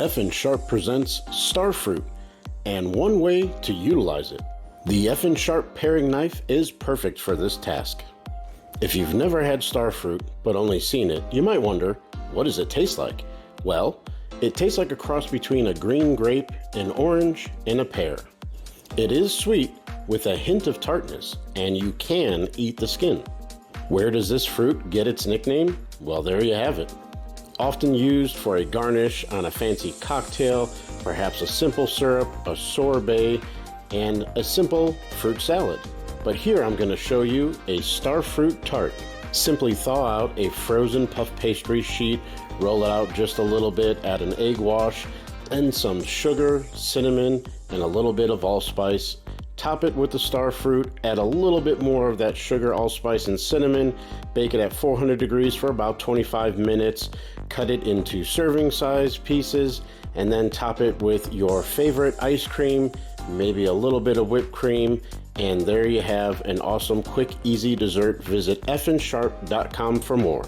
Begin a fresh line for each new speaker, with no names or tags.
F and Sharp presents starfruit and one way to utilize it. The F and Sharp paring knife is perfect for this task. If you've never had starfruit but only seen it, you might wonder, what does it taste like? Well, it tastes like a cross between a green grape, an orange, and a pear. It is sweet with a hint of tartness, and you can eat the skin. Where does this fruit get its nickname? Well, there you have it. Often used for a garnish on a fancy cocktail, perhaps a simple syrup, a sorbet, and a simple fruit salad. But here I'm going to show you a starfruit tart. Simply thaw out a frozen puff pastry sheet, roll it out just a little bit, add an egg wash, and some sugar, cinnamon, and a little bit of allspice. Top it with the starfruit, add a little bit more of that sugar, allspice, and cinnamon, bake it at 400 degrees for about 25 minutes, cut it into serving size pieces, and then top it with your favorite ice cream, maybe a little bit of whipped cream, and there you have an awesome, quick, easy dessert. Visit fandsharp.com for more.